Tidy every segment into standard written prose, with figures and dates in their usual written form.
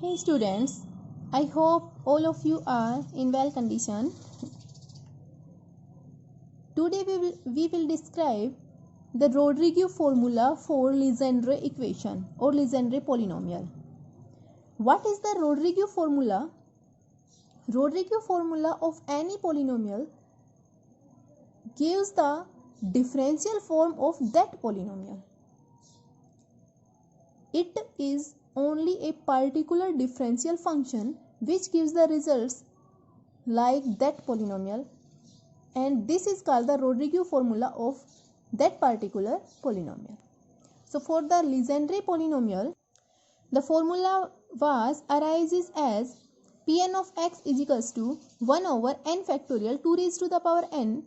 Hey students, I hope all of you are in well condition. Today we will describe the Rodriguez formula for Legendre equation or Legendre polynomial. What is the Rodriguez formula? Rodriguez formula of any polynomial gives the differential form of that polynomial. It is only a particular differential function which gives the results like that polynomial, and this is called the Rodriguez formula of that particular polynomial. So for the Legendre polynomial, the formula arises as Pn of x is equals to 1 over n factorial 2 raised to the power n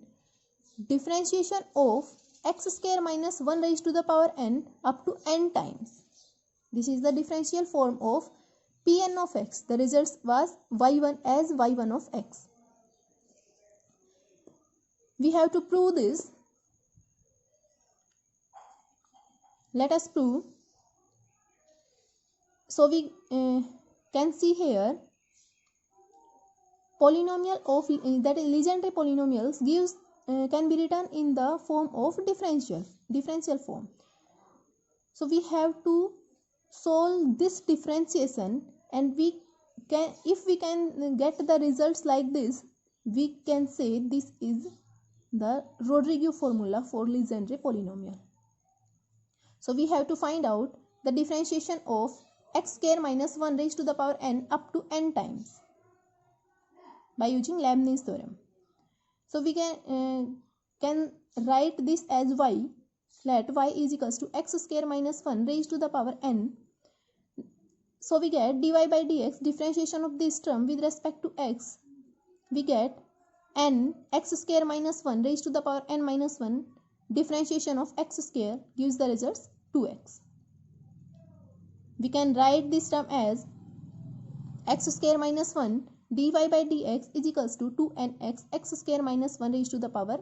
differentiation of x square minus 1 raised to the power n up to n times. This is the differential form of Pn of x. The result was y1 as y1 of x. We have to prove this. Let us prove. So we can see here polynomial of that is Legendre polynomials gives can be written in the form of differential form. So we have to solve this differentiation, and if we can get the results like this, we can say this is the Rodriguez formula for Legendre polynomial. So we have to find out the differentiation of x square minus 1 raised to the power n up to n times by using Leibniz theorem. So we can write this as y. Let y is equals to x square minus 1 raised to the power n. So we get dy by dx, differentiation of this term with respect to x. We get n x square minus 1 raised to the power n minus 1, differentiation of x square gives the results 2x. We can write this term as x square minus 1 dy by dx is equals to 2nx x square minus 1 raised to the power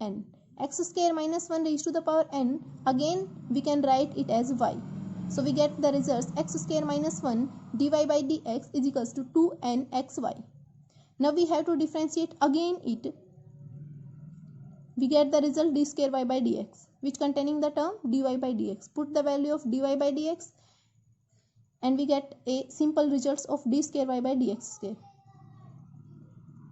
n. X square minus 1 raised to the power n, again we can write it as y. So we get the results x square minus 1 dy by dx is equals to 2nxy. Now we have to differentiate again it. We get the result d square y by dx, which containing the term dy by dx. Put the value of dy by dx and we get a simple results of d square y by dx square.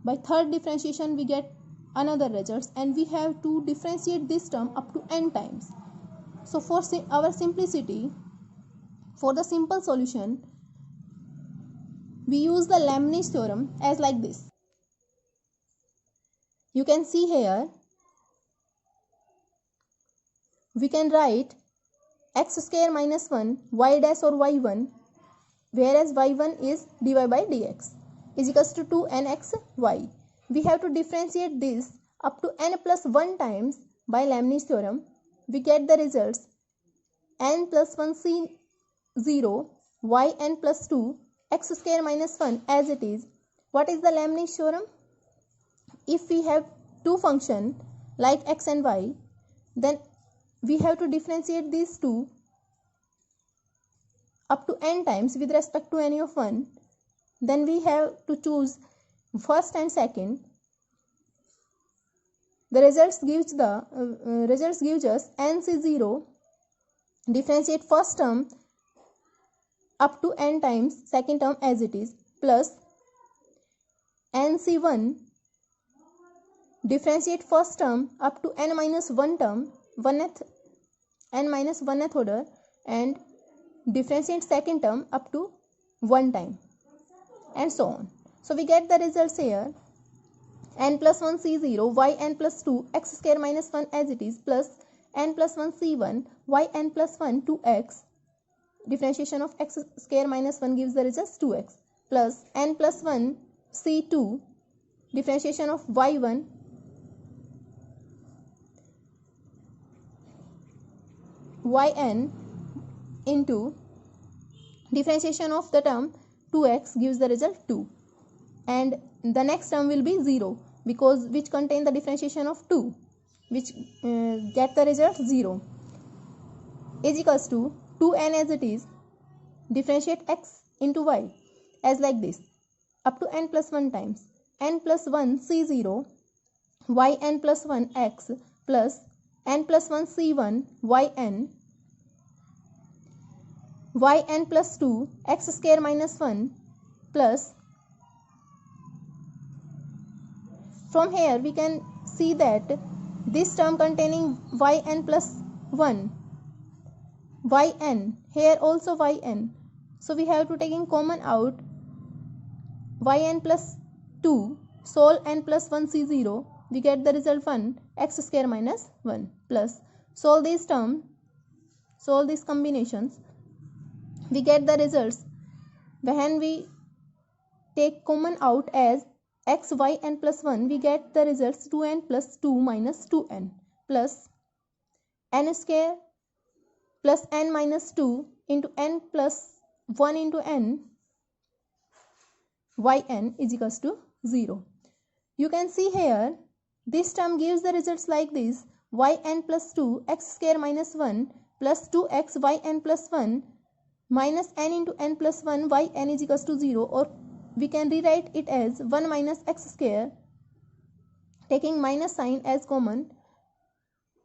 By third differentiation we get another results, and we have to differentiate this term up to n times. So for our simplicity, for the simple solution, we use the Leibniz theorem as like this. You can see here, we can write x square minus 1 y dash or y1, whereas y1 is dy by dx is equals to 2nxy. We have to differentiate this up to n plus 1 times by Leibniz theorem. We get the results n plus 1 c0 yn plus 2 x square minus 1 as it is. What is the Leibniz theorem? If we have two functions like x and y, then we have to differentiate these two up to n times with respect to any of one. Then we have to choose first and second. The results gives us nc0, differentiate first term up to n times second term as it is, plus nc1, differentiate first term up to n minus 1 term, n minus 1th order, and differentiate second term up to 1 time, and so on. So we get the results here, n plus 1 c0 yn plus 2 x square minus 1 as it is, plus n plus 1 c1 yn plus 1 2x, differentiation of x square minus 1 gives the results 2x, plus n plus 1 c2, differentiation of y1 yn into differentiation of the term 2x gives the result 2, and the next term will be 0 because which contain the differentiation of 2, which get the result 0, is equals to 2n as it is, differentiate x into y, as like this, up to n plus 1 times n plus 1 c0 yn plus 1 x plus n plus 1 c1 yn plus 2 x square minus 1 plus, from here we can see that this term containing yn plus 1, yn, here also yn, so we have to taking common out yn plus 2, solve n plus 1 c0, we get the result 1 x square minus 1 plus, solve these terms, solve these combinations, we get the results when we take common out as x yn plus 1, we get the results 2n plus 2 minus 2n plus n square plus n minus 2 into n plus 1 into n yn is equals to 0. You can see here this term gives the results like this, yn plus 2 x square minus 1 plus 2x yn plus 1 minus n into n plus 1 yn is equals to 0, or we can rewrite it as 1 minus x square, taking minus sign as common,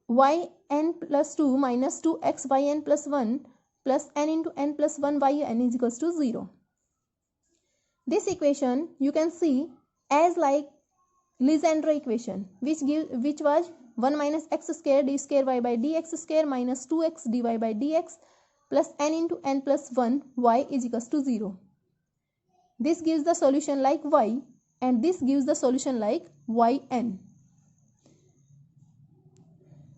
yn plus 2 minus 2x yn plus 1 plus n into n plus 1 yn is equals to 0. This equation you can see as like Legendre equation, which was 1 minus x square d square y by dx square minus 2x dy by dx plus n into n plus 1 y is equals to 0. This gives the solution like y, and this gives the solution like yn.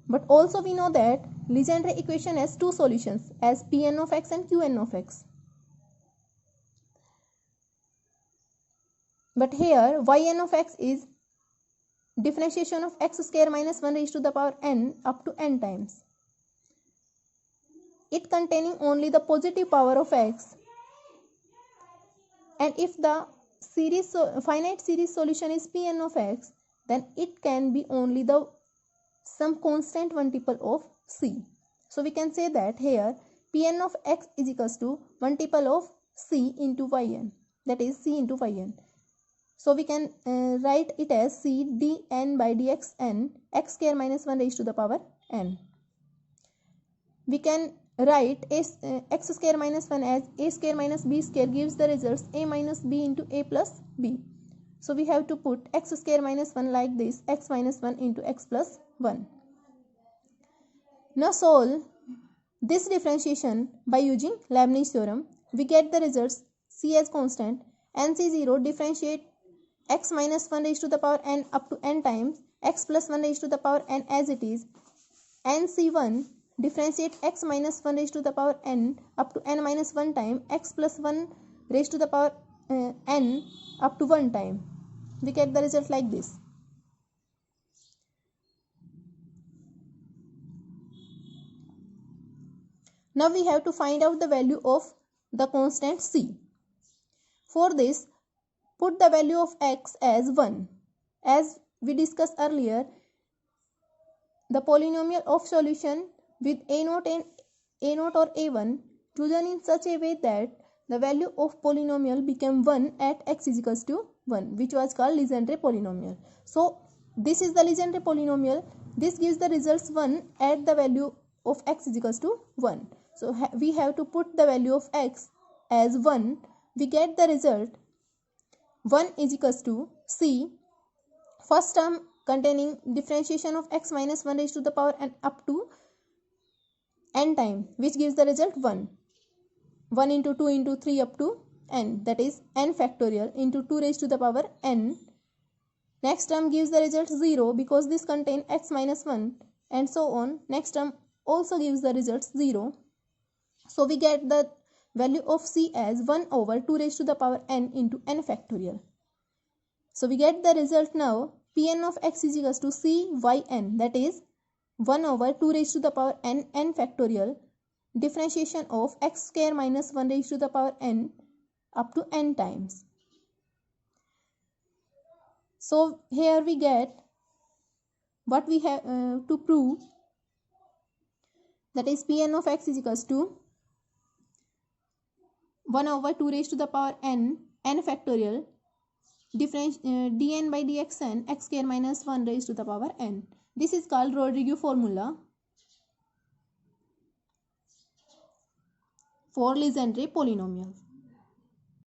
But also we know that Legendre equation has two solutions as Pn of x and Qn of x. But here yn of x is differentiation of x square minus 1 raised to the power n up to n times. It containing only the positive power of x, and if the finite series solution is Pn of x, then it can be only the some constant multiple of c. So we can say that here Pn of x is equals to multiple of c into yn, that is c into yn. So we can write it as c dn by dx n x square minus 1 raised to the power n. We can write x square minus 1 as a square minus b square gives the results a minus b into a plus b. So we have to put x square minus 1 like this, x minus 1 into x plus 1. Now solve this differentiation by using Leibniz theorem. We get the results c as constant, nc0 differentiate x minus 1 raised to the power n up to n times, x plus 1 raised to the power n as it is, nc1 differentiate x minus 1 raised to the power n up to n minus 1 time, x plus 1 raised to the power n up to 1 time. We get the result like this. Now we have to find out the value of the constant c. For this, put the value of x as 1. As we discussed earlier, the polynomial of solution with a0 or a1 chosen in such a way that the value of polynomial became 1 at x is equals to 1, which was called Legendre polynomial. So this is the Legendre polynomial. This gives the results 1 at the value of x is equals to 1. So we have to put the value of x as 1. We get the result 1 is equals to c, first term containing differentiation of x minus 1 raised to the power n up to n time, which gives the result 1. 1 into 2 into 3 up to n, that is n factorial into 2 raised to the power n. Next term gives the result 0 because this contains x minus 1, and so on. Next term also gives the results 0. So we get the value of c as 1 over 2 raised to the power n into n factorial. So we get the result now Pn of x is equals to c yn, that is 1 over 2 raised to the power n factorial differentiation of x square minus 1 raised to the power n up to n times. So here we get what we have to prove, that is Pn of x is equals to 1 over 2 raised to the power n n factorial dn by dxn x square minus 1 raised to the power n. This is called Rodriguez formula for Legendre polynomials.